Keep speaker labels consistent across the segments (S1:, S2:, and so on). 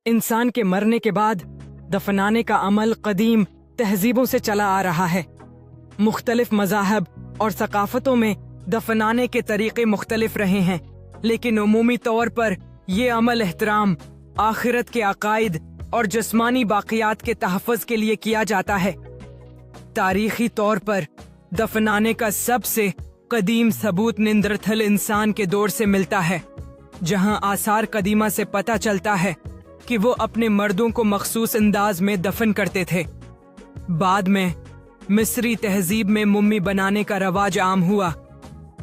S1: انسان کے مرنے کے بعد دفنانے کا عمل قدیم تہذیبوں سے چلا آ رہا ہے۔ مختلف مذاہب اور ثقافتوں میں دفنانے کے طریقے مختلف رہے ہیں، لیکن عمومی طور پر یہ عمل احترام، آخرت کے عقائد اور جسمانی باقیات کے تحفظ کے لیے کیا جاتا ہے۔ تاریخی طور پر دفنانے کا سب سے قدیم ثبوت نیندرتھل انسان کے دور سے ملتا ہے، جہاں آثار قدیمہ سے پتہ چلتا ہے کہ وہ اپنے مردوں کو مخصوص انداز میں دفن کرتے تھے۔ بعد میں مصری تہذیب میں ممی بنانے کا رواج عام ہوا،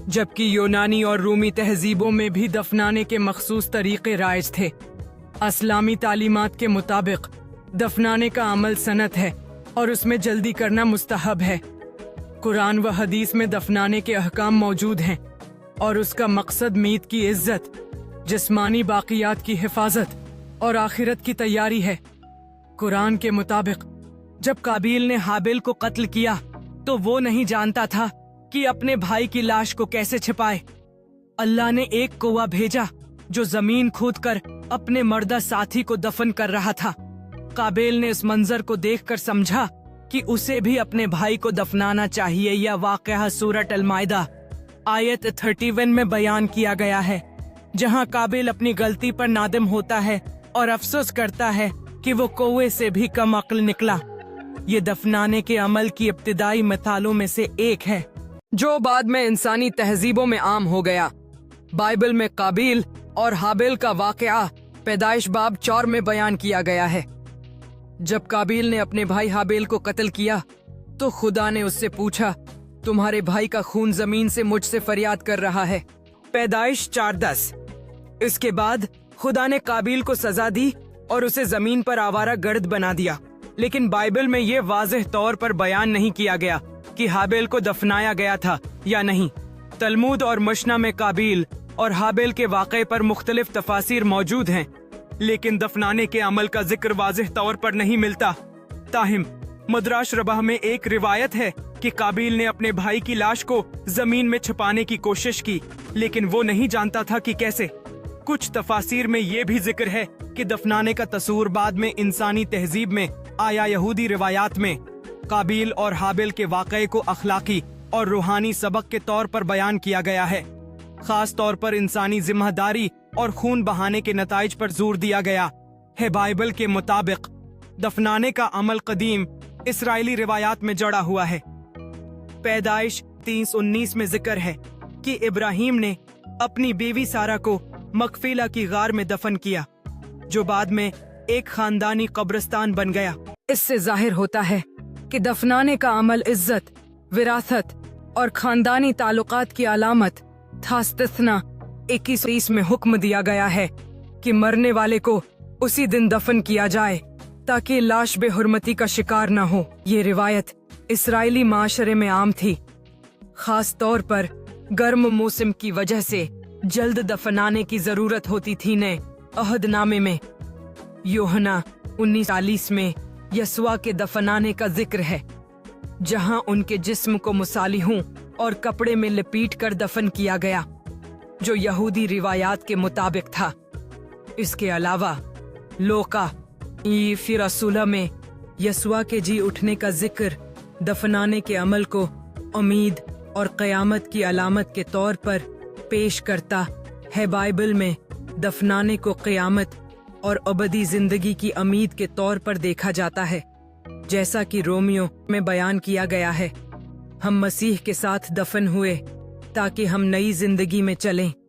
S1: جبکہ یونانی اور رومی تہذیبوں میں بھی دفنانے کے مخصوص طریقے رائج تھے۔ اسلامی تعلیمات کے مطابق دفنانے کا عمل سنت ہے اور اس میں جلدی کرنا مستحب ہے۔ قرآن و حدیث میں دفنانے کے احکام موجود ہیں اور اس کا مقصد میت کی عزت، جسمانی باقیات کی حفاظت اور آخرت کی تیاری ہے۔ قرآن کے مطابق جب قابیل نے حابیل کو قتل کیا تو وہ نہیں جانتا تھا کہ اپنے بھائی کی لاش کو کیسے چھپائے۔ اللہ نے ایک کوہ بھیجا جو زمین کھود کر اپنے مردہ ساتھی کو دفن کر رہا تھا۔ قابیل نے اس منظر کو دیکھ کر سمجھا کہ اسے بھی اپنے بھائی کو دفنانا چاہیے۔ یہ واقعہ سورۃ المائدہ آیت 31 میں بیان کیا گیا ہے، جہاں قابیل اپنی غلطی پر نادم ہوتا ہے اور افسوس کرتا ہے کہ وہ کوے سے بھی کم عقل نکلا۔ یہ دفنانے کے عمل کی ابتدائی مثالوں میں سے ایک ہے، جو بعد میں انسانی تہذیبوں میں عام ہو گیا۔ بائبل میں قابیل اور حابیل کا واقعہ پیدائش باب 4 میں بیان کیا گیا ہے۔ جب قابیل نے اپنے بھائی حابیل کو قتل کیا تو خدا نے اس سے پوچھا، تمہارے بھائی کا خون زمین سے مجھ سے فریاد کر رہا ہے۔ پیدائش 4:10۔ اس کے بعد خدا نے قابیل کو سزا دی اور اسے زمین پر آوارہ گرد بنا دیا، لیکن بائبل میں یہ واضح طور پر بیان نہیں کیا گیا کہ حابیل کو دفنایا گیا تھا یا نہیں۔ تلمود اور مشنا میں قابیل اور حابیل کے واقعے پر مختلف تفاسیر موجود ہیں، لیکن دفنانے کے عمل کا ذکر واضح طور پر نہیں ملتا۔ تاہم مدراش ربح میں ایک روایت ہے کہ قابیل نے اپنے بھائی کی لاش کو زمین میں چھپانے کی کوشش کی، لیکن وہ نہیں جانتا تھا کہ کیسے۔ کچھ تفاسیر میں یہ بھی ذکر ہے کہ دفنانے کا تصور بعد میں انسانی تہذیب میں آیا۔ یہودی روایات میں قابیل اور حابیل کے واقعے کو اخلاقی اور روحانی سبق کے طور پر بیان کیا گیا ہے، خاص طور پر انسانی ذمہ داری اور خون بہانے کے نتائج پر زور دیا گیا ہے۔ بائبل کے مطابق دفنانے کا عمل قدیم اسرائیلی روایات میں جڑا ہوا ہے۔ پیدائش 30:19 میں ذکر ہے کہ ابراہیم نے اپنی بیوی سارہ کو مقفیلہ کی غار میں دفن کیا، جو بعد میں ایک خاندانی قبرستان بن گیا۔ اس سے ظاہر ہوتا ہے کہ دفنانے کا عمل عزت، وراثت اور خاندانی تعلقات کی علامت تھا۔ استثنا 21 میں حکم دیا گیا ہے کہ مرنے والے کو اسی دن دفن کیا جائے تاکہ لاش بے حرمتی کا شکار نہ ہو۔ یہ روایت اسرائیلی معاشرے میں عام تھی، خاص طور پر گرم موسم کی وجہ سے جلد دفنانے کی ضرورت ہوتی تھی۔ نئے عہد نامے میں یوحنا 19:40 میں یسوع کے دفنانے کا ذکر ہے، جہاں ان کے جسم کو مصالحوں اور کپڑے میں لپیٹ کر دفن کیا گیا، جو یہودی روایات کے مطابق تھا۔ اس کے علاوہ لوقا فی رسولہ میں یسوع کے جی اٹھنے کا ذکر دفنانے کے عمل کو امید اور قیامت کی علامت کے طور پر پیش کرتا ہے۔ بائبل میں دفنانے کو قیامت اور ابدی زندگی کی امید کے طور پر دیکھا جاتا ہے، جیسا کہ رومیو میں بیان کیا گیا ہے۔ ہم مسیح کے ساتھ دفن ہوئے تاکہ ہم نئی زندگی میں چلیں۔